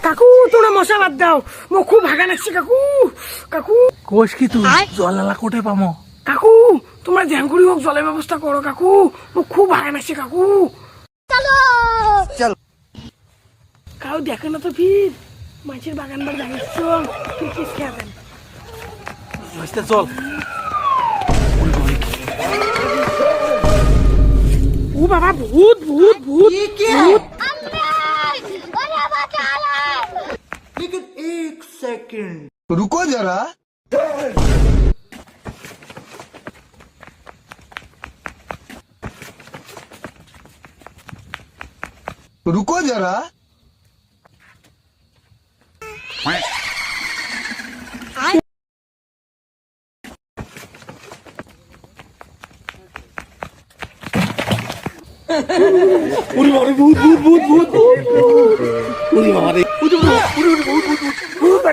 কাকু তোমরা মশা বাদ দাও, মোক খুব ভাগা লাগছে কাকু। কাকু কোষ কি তুই জলালা কোটে পামো? কাকু তোমরা ধ্যানগুড়ি হোক জলের ব্যবস্থা করো কাকু, মোক খুব ভাগা লাগছে কাকু। চল কাউ দেখে না তো ফির মাছের বাগান বার জানিস চল কিস খেয়ে বুঝতে চল। ও বাবা ভূত ভূত ভূত ভূত। लेकिन एक सेकंड रुको जरा। रुको जरा। उरी मारे भूत भूत भूत भूत उरी मारे भूत भूत भूत भूत भूत।